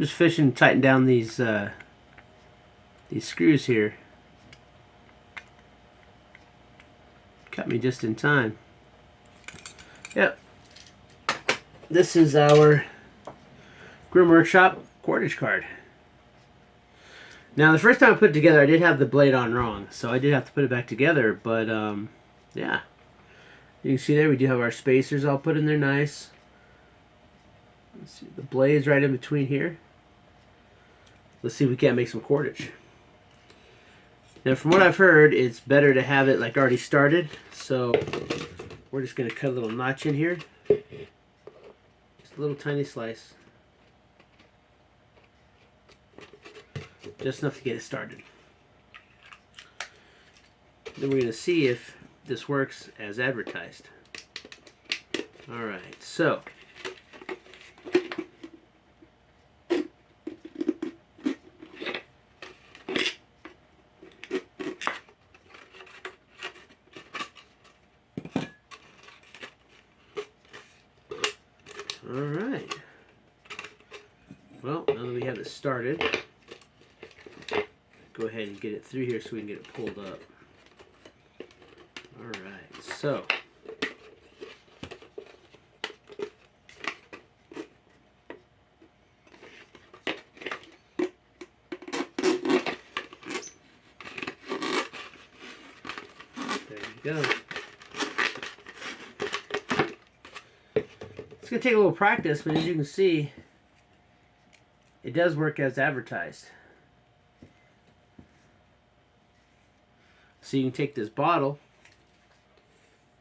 Just fishing to tighten down these screws here. Cut me just in time. Yep. This is our Grim Workshop Cordage card. Now, the first time I put it together, I did have the blade on wrong, so I did have to put it back together, but yeah. You can see there we do have our spacers all put in there nice. Let's see, the blade's right in between here. Let's see if we can't make some cordage. Now, from what I've heard, it's better to have it like already started, so we're just going to cut a little notch in here. Just a little tiny slice. Just enough to get it started. Then we're going to see if this works as advertised. Alright, so alright. Well, now that we have it started, go ahead and get it through here so we can get it pulled up. Alright, so there you go. It's going to take a little practice, but as you can see, it does work as advertised. So you can take this bottle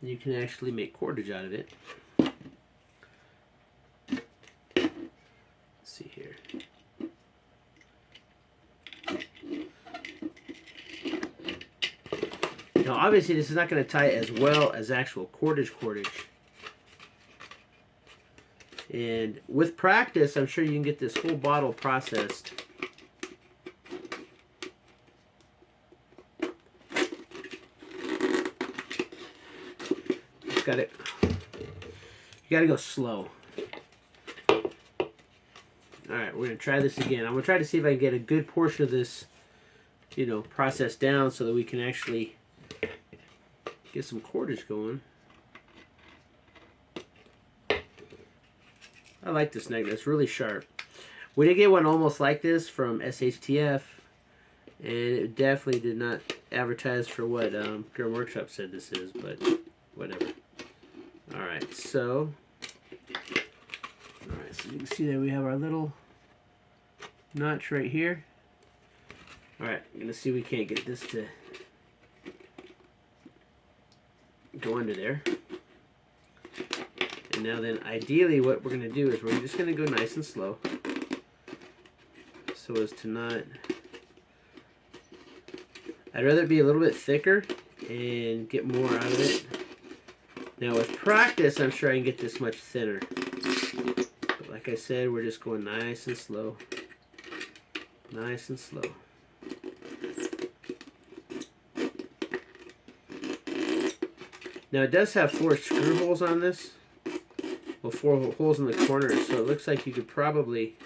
and you can actually make cordage out of it. Let's see here. Now obviously this is not going to tie as well as actual cordage. And with practice, I'm sure you can get this whole bottle processed. You gotta go slow. Alright, we're gonna try this again. I'm gonna try to see if I can get a good portion of this, processed down so that we can actually get some cordage going. I like this necklace. It's really sharp. We did get one almost like this from SHTF, and it definitely did not advertise for what Grim Workshop said this is, but whatever. Alright, so you can see there we have our little notch right here. Alright, I'm going to see if we can't get this to go under there. And now then, ideally what we're going to do is we're just going to go nice and slow so as to not... I'd rather it be a little bit thicker and get more out of it. Now with practice, I'm sure I can get this much thinner. But like I said, we're just going nice and slow. Nice and slow. Now it does have 4 screw holes on this. Well, 4 holes in the corners, so it looks like you could probably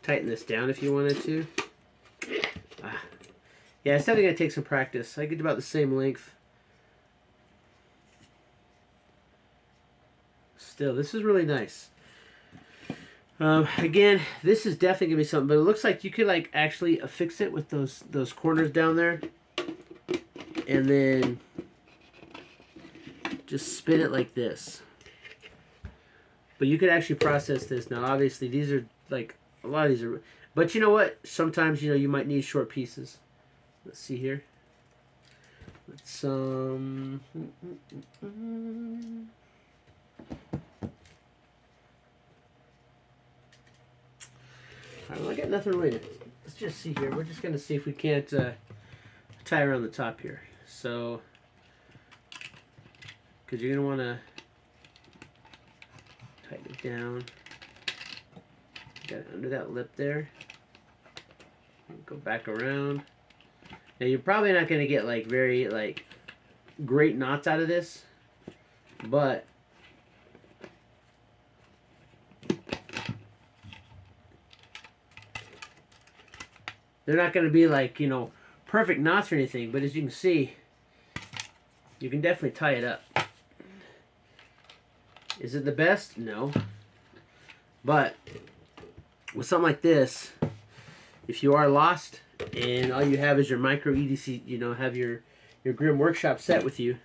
tighten this down if you wanted to. Yeah, it's definitely going to take some practice. I get about the same length. Still, this is really nice. Again, this is definitely going to be something, but it looks like you could actually affix it with those corners down there. And then just spin it like this. But you could actually process this. Now, obviously, these are a lot of these are... But you know what? Sometimes, you might need short pieces. Let's see here. Let's, Alright, well, I got nothing really. Let's just see here. We're just going to see if we can't tie around the top here. So, because you're going to want to tighten it down. Got it under that lip there. Go back around. Now you're probably not going to get very great knots out of this, but They're not going to be like, you know, perfect knots or anything, but as you can see, you can definitely tie it up. Is it the best? No. But with something like this, if you are lost and all you have is your micro EDC, you know, have your Grim Workshop set with you,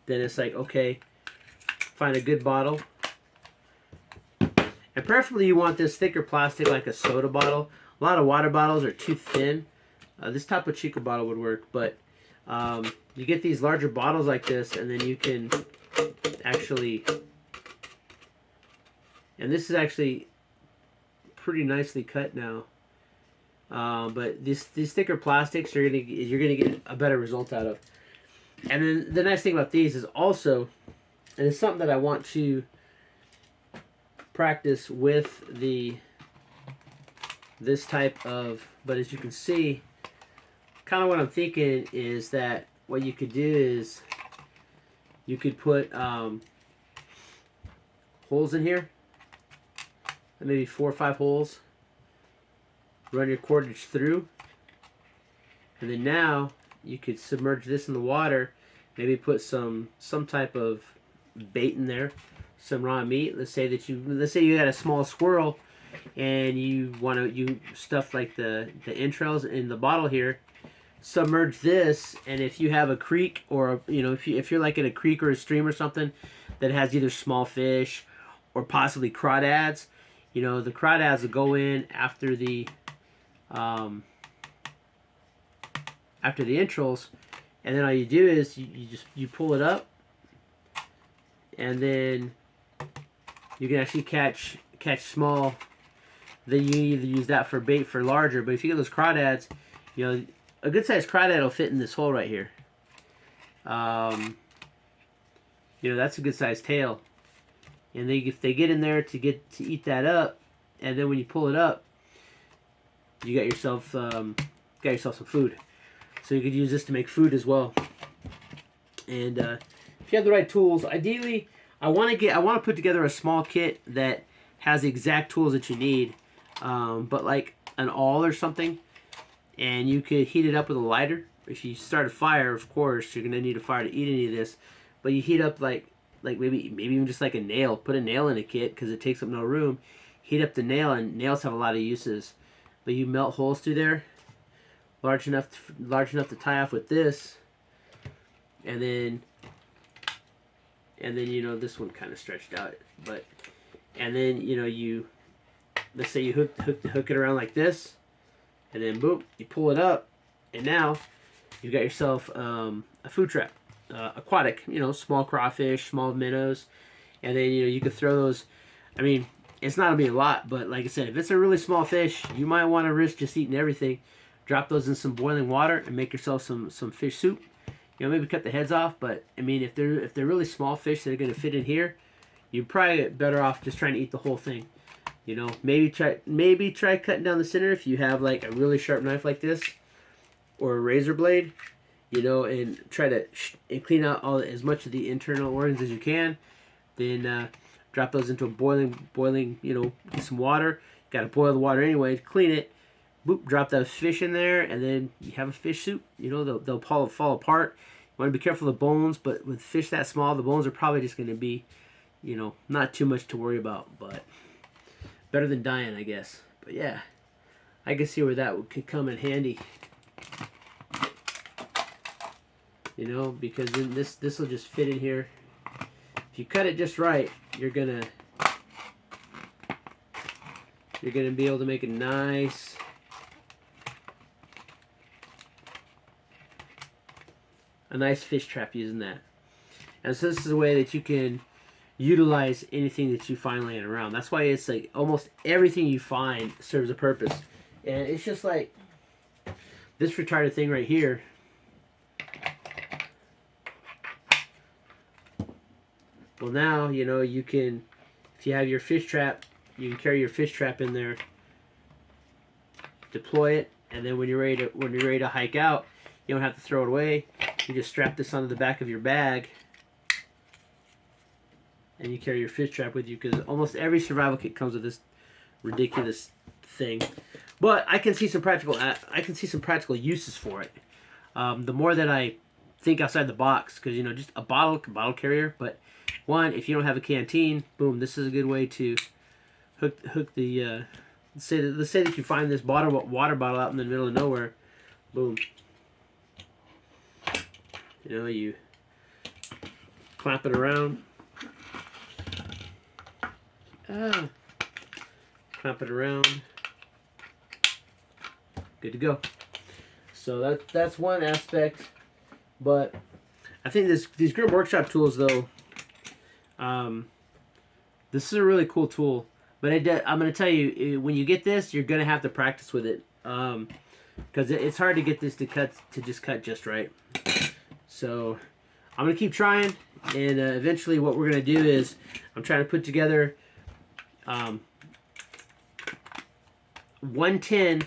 then it's like, okay, find a good bottle. And preferably you want this thicker plastic like a soda bottle. A lot of water bottles are too thin. This Topo Chico bottle would work, but you get these larger bottles like this, and then you can actually, and this is actually pretty nicely cut now. But these thicker plastics, you're gonna get a better result out of. And then the nice thing about these is also, and it's something that I want to practice with this type of, but as you can see, kind of what I'm thinking is that what you could do is you could put holes in here, maybe 4 or 5 holes, run your cordage through, and then now you could submerge this in the water, maybe put some type of bait in there, some raw meat. Let's say you got a small squirrel and you stuff like the entrails in the bottle here. Submerge this, and if you have a creek, or you know, if you're like in a creek or a stream or something that has either small fish or possibly crawdads, you know, the crawdads will go in after the entrails, and then all you do is you pull it up, and then you can actually catch small. Then you either use that for bait for larger, but if you get those crawdads, you know, a good sized crawdad will fit in this hole right here. You know, that's a good sized tail, and if they get in there to eat that up, and then when you pull it up, you got yourself some food. So you could use this to make food as well. And if you have the right tools, ideally, I want to put together a small kit that has the exact tools that you need, but like an awl or something, and you could heat it up with a lighter. If you start a fire, of course, you're gonna need a fire to eat any of this, but you heat up like maybe even just like a nail. Put a nail in a kit because it takes up no room. Heat up the nail, and nails have a lot of uses. But you melt holes through there, large enough to tie off with this, and then you know, this one kind of stretched out, but and then you know, let's say you hook it around like this, and then boom, you pull it up, and now you've got yourself a food trap, aquatic, you know, small crawfish, small minnows, and then you know, you could throw those. I mean, it's not gonna be a lot, but like I said, if it's a really small fish, you might want to risk just eating everything. Drop those in some boiling water and make yourself some fish soup. You know, maybe cut the heads off, but I mean, if they're really small fish that are gonna fit in here, you're probably better off just trying to eat the whole thing. You know, maybe try cutting down the center if you have like a really sharp knife like this, or a razor blade. You know, and try to clean out as much of the internal organs as you can. Then drop those into a boiling, you know, get some water. Got to boil the water anyway to clean it. Boop, drop those fish in there, and then you have a fish soup. You know, they'll fall apart. You want to be careful of the bones, but with fish that small, the bones are probably just going to be, you know, not too much to worry about, but better than dying, I guess. But yeah, I can see where that could come in handy. You know, because then this will just fit in here. If you cut it just right, you're gonna be able to make a nice fish trap using that. And so this is a way that you can utilize anything that you find laying around. That's why it's like almost everything you find serves a purpose. And it's just like this retarded thing right here. Well, now, you know, you can, if you have your fish trap, you can carry your fish trap in there, deploy it, and then when you're ready to hike out, you don't have to throw it away. You just strap this onto the back of your bag, and you carry your fish trap with you, because almost every survival kit comes with ridiculous thing. But I can see some practical uses for it. The more that I think outside the box, because just a bottle carrier. But one, if you don't have a canteen, boom, this is a good way to hook the. Let's say that you find this water bottle out in the middle of nowhere, boom. You clamp it around. Clamp it around. Good to go. So that's one aspect, but I think these Grim Workshop tools though, this is a really cool tool. But I'm going to tell you, when you get this, you're going to have to practice with it, because it's hard to get this to cut just right. So I'm going to keep trying, and eventually what we're going to do is I'm trying to put together 110.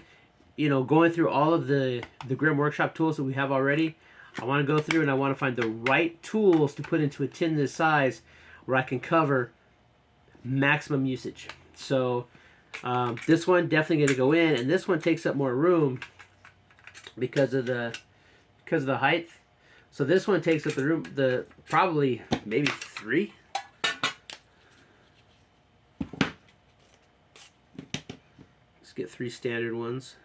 Going through all of the Grim Workshop tools that we have already, I want to go through and I want to find the right tools to put into a tin this size where I can cover maximum usage. So this one definitely going to go in, and this one takes up more room because of the height. So this one takes up the room, probably maybe 3. Let's get 3 standard ones.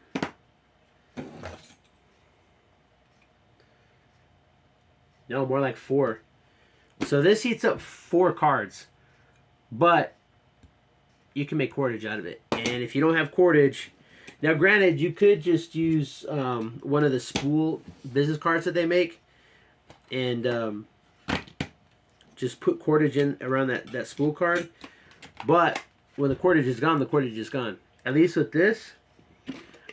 No, more like 4. So this heats up 4 cards, but you can make cordage out of it. And if you don't have cordage, now granted, you could just use one of the spool business cards that they make, and just put cordage in around that spool card. But when the cordage is gone, the cordage is gone. At least with this,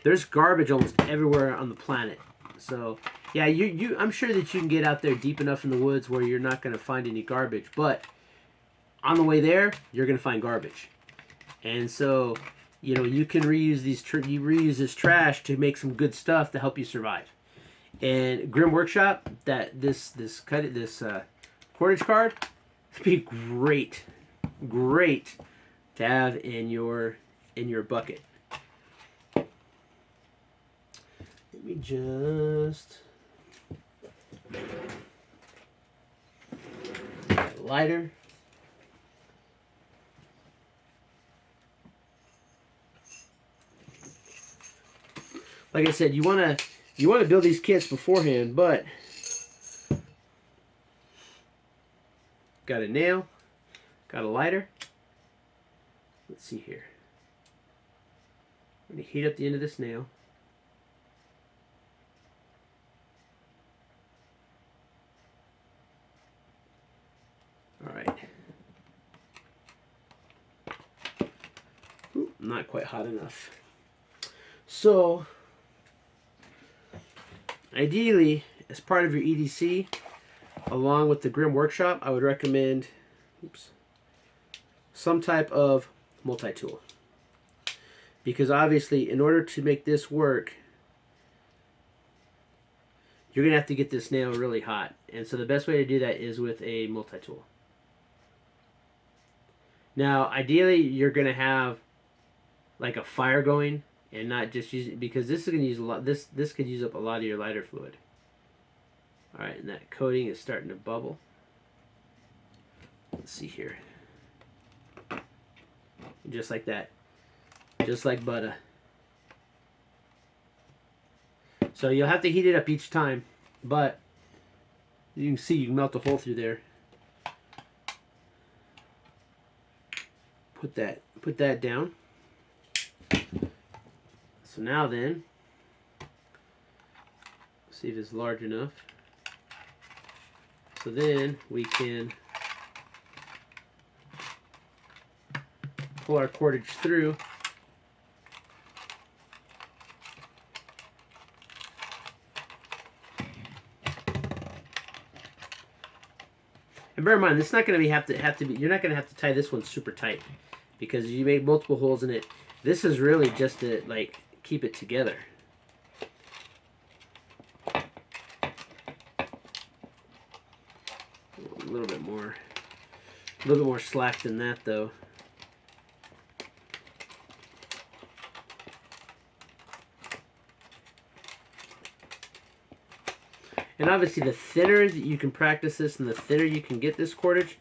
there's garbage almost everywhere on the planet. So yeah, I'm sure that you can get out there deep enough in the woods where you're not going to find any garbage. But on the way there, you're going to find garbage. And so, you can reuse this trash to make some good stuff to help you survive. And Grim Workshop, this cordage card, would be great to have in your bucket. Let me just lighter. Like I said, you want to build these kits beforehand, but got a nail, got a lighter. Let's see here. I'm going to heat up the end of this nail. All right. Ooh, not quite hot enough. So, ideally, as part of your EDC, along with the Grim Workshop, I would recommend some type of multi-tool. Because obviously, in order to make this work, you're going to have to get this nail really hot. And so the best way to do that is with a multi-tool. Now, ideally, you're going to have like a fire going and not just use it, because this is going to use a lot. This could use up a lot of your lighter fluid. All right, and that coating is starting to bubble. Let's see here. Just like that. Just like butter. So you'll have to heat it up each time, but you can see you can melt a hole through there. Put that down. So now then, see if it's large enough. So then we can pull our cordage through. And bear in mind, this is not going to have to be. You're not going to have to tie this one super tight, because you made multiple holes in it. This is really just to like keep it together. A little bit more slack than that, though. And obviously, the thinner that you can practice this and the thinner you can get this cordage,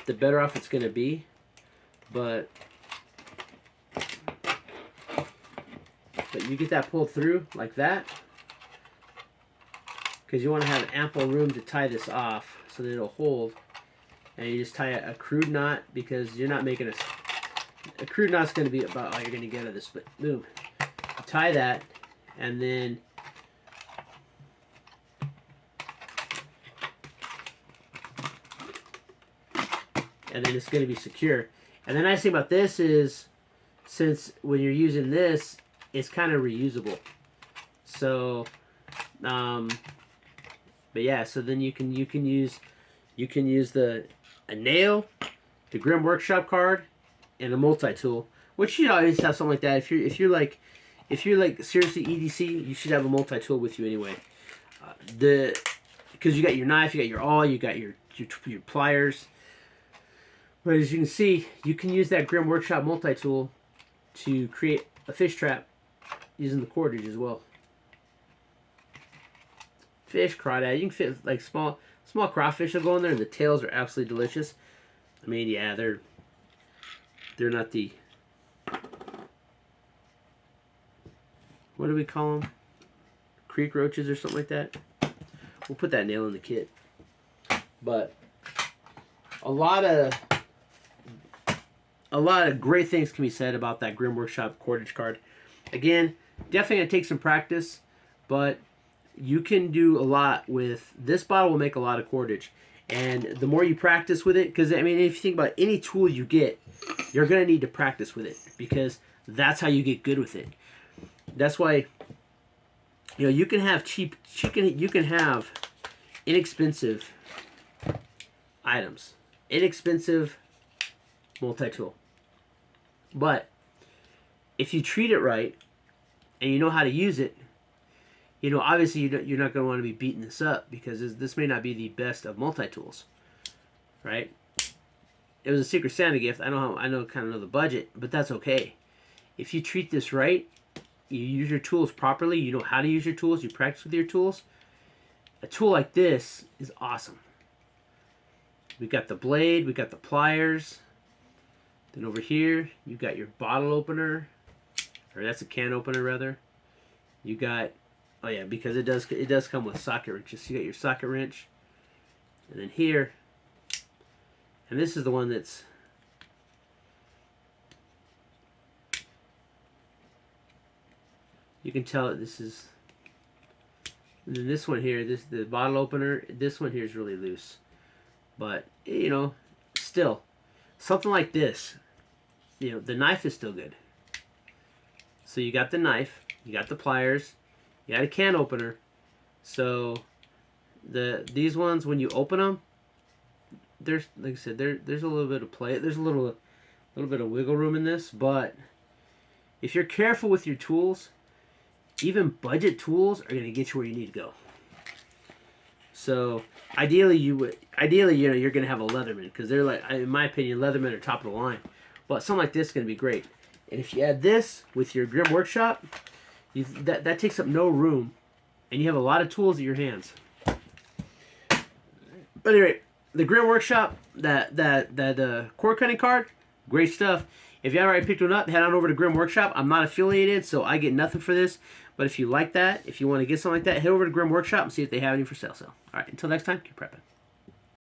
the better off it's going to be. But you get that pulled through like that, because you want to have ample room to tie this off so that it'll hold. And you just tie a crude knot, because you're not making a crude knot's going to be about all you're going to get out of this. But boom, you tie that, and then it's going to be secure. And the nice thing about this is, since when you're using this, it's kind of reusable. So, but yeah, so then you can use a nail, the Grim Workshop card, and a multi-tool. Which you always have something like that. If you're like seriously EDC, you should have a multi-tool with you anyway. Because you got your knife, you got your awl, you got your pliers. But as you can see, you can use that Grim Workshop multi-tool to create a fish trap using the cordage as well. Fish, crawdad, you can fit like small crawfish will go in there, and the tails are absolutely delicious. I mean, yeah, they're not the, what do we call them? Creek roaches or something like that. We'll put that nail in the kit. But a lot of great things can be said about that Grim Workshop cordage card. Again, definitely going to take some practice, but you can do a lot with this bottle. Will make a lot of cordage, and the more you practice with it, because I mean, if you think about any tool you get, you're going to need to practice with it, because that's how you get good with it. That's why, you know, you can have you can have inexpensive items, inexpensive multi-tool. But if you treat it right and you know how to use it, you know, obviously you're not going to want to be beating this up, because this may not be the best of multi-tools, right? It was a Secret Santa gift. I kind of know the budget, but that's okay. If you treat this right, you use your tools properly, you know how to use your tools, you practice with your tools, a tool like this is awesome. We got the blade, we got the pliers. Then over here, you got your bottle opener, or that's a can opener rather. You got, oh yeah, because it does come with socket wrenches. You got your socket wrench, and then here, and this is the one that's, you can tell that this is, and then this one here, the bottle opener, this one here is really loose, but you know, still, something like this, you know, the knife is still good. So you got the knife, you got the pliers, you got a can opener. So these ones, when you open them, there's, like I said, there's a little bit of play. There's a little bit of wiggle room in this, but if you're careful with your tools, even budget tools are going to get you where you need to go. So ideally, you know, you're going to have a Leatherman, because they're like, in my opinion, Leatherman are top of the line. But something like this is going to be great. And if you add this with your Grim Workshop, that takes up no room, and you have a lot of tools at your hands. But anyway, the Grim Workshop, that cord cutting card, great stuff. If you haven't already picked one up, head on over to Grim Workshop. I'm not affiliated, so I get nothing for this. But if you like that, if you want to get something like that, head over to Grim Workshop and see if they have any for sale. So, all right, until next time, keep prepping.